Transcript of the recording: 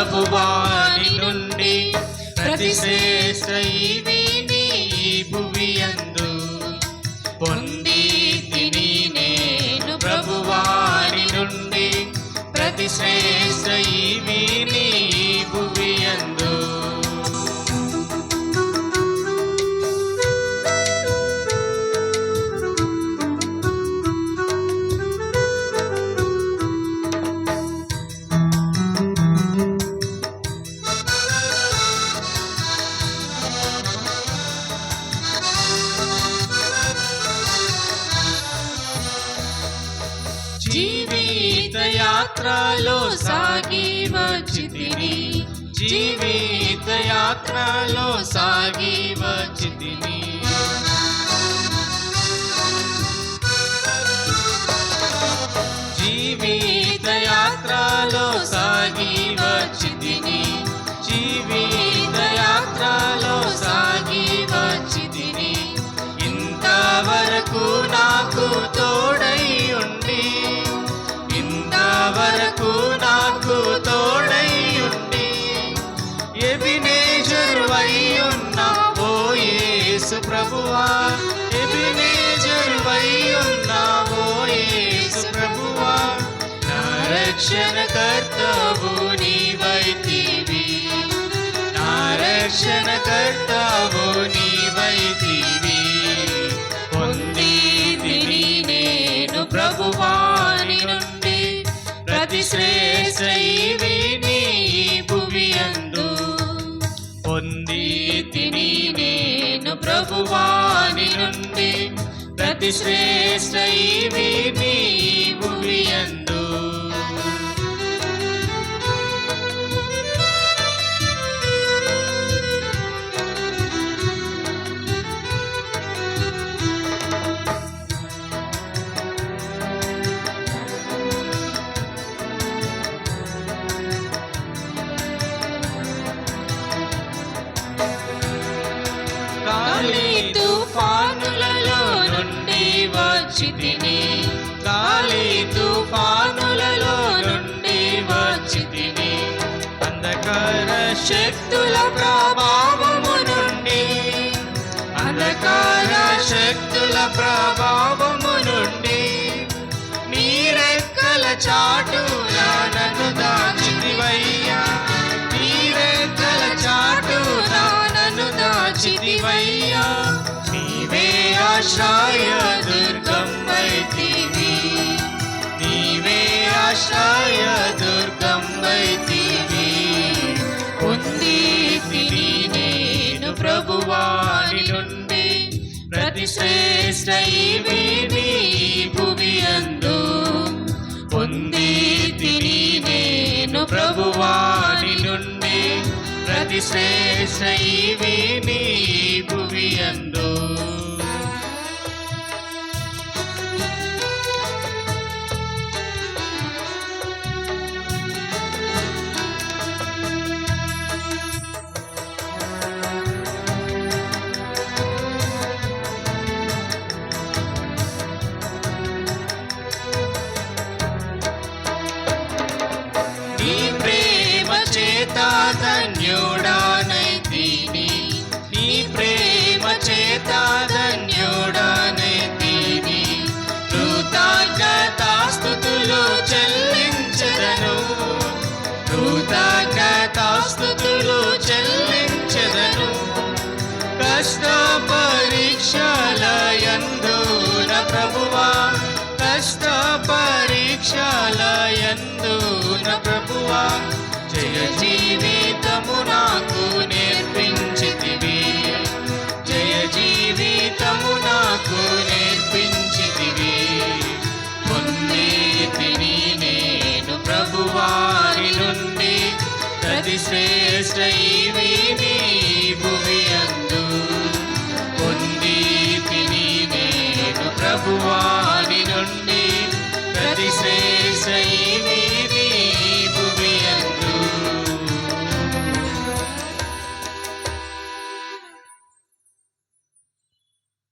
ప్రభువాని నుండి ప్రతి శ్రేష్ఠ ఈవిని భువియందు పొంది తిని నేను ప్రభువాని నుండి ప్రతి శ్రేష్ఠ ఈవిని భువియందు. జీవిత యాత్రలో సాగి వచ్చితిని, జీవిత యాత్రలో సాగి వచ్చితిని. జీవిత యాత్రలో సాగి వచ్చితిని, జీవిత యాత్రలో సాగి వచ్చితిని. ఇంతవరకు నాకు తోడై ఉండి, ఇంతవరకు నాకు తోడై ఉండి ఎబినేజరువై ఉన్నా ఓ యేసు ప్రభువా, ఎబినేజరువై ఉన్నా ఓ యేసు ప్రభువా. నా రక్షణకర్తవు నీవైతివి, నా రక్షణకర్తవు నీవైతివి. పొంది తిని నేను ప్రభువాని నుండి ప్రతి శ్రేష్ఠ ఈవిని భువియందు పొంది తిని నేను ప్రభువాని నుండి ప్రతి శ్రేష్ఠ ఈవిని భువియందు. గాలి తుఫానులలో నుండి వచ్చితిని, గాలి తుఫానులలో నుండి వచ్చితిని. అంధకార శక్తుల ప్రభావము నుండి, అంధకార శక్తుల ప్రభావము నుండి నీ రెక్కల చాటున నన్ను దాచితివయ్యా, నీ రెక్కల చాటున నన్ను దాచితివయ్యా. నీవే ఆశ్రయ దుర్గమైతివి, నీవే ఆశ్రయ దుర్గమైతివి. పొంది తిని నేను ప్రభువాని నుండి ప్రతి శ్రేష్ఠ ఈవిని భువియందు పొంది తిని నేను ప్రభువాని నుండి ప్రతి శ్రేష్ఠ ఈవిని భువియందు. నీ ప్రేమ చేత ధన్యుడానైతిని, నీ ప్రేమ చేత ధన్యుడానైతిని. కృతజ్ఞతాస్తుతులు చెల్లించెదను, కృతజ్ఞతాస్తుతులు చెల్లించెదను. కష్ట పరీక్షల యందు నా ప్రభువా, కష్ట పరీక్షల యందు నా ప్రభువా. జయ జీవితము నాకు నేర్పించితివి, జయ జీవితము నాకు నేర్పించితివి. పొంది తిని నేను ప్రభువాని నుండి ప్రతి శ్రేష్ఠ ఈవిని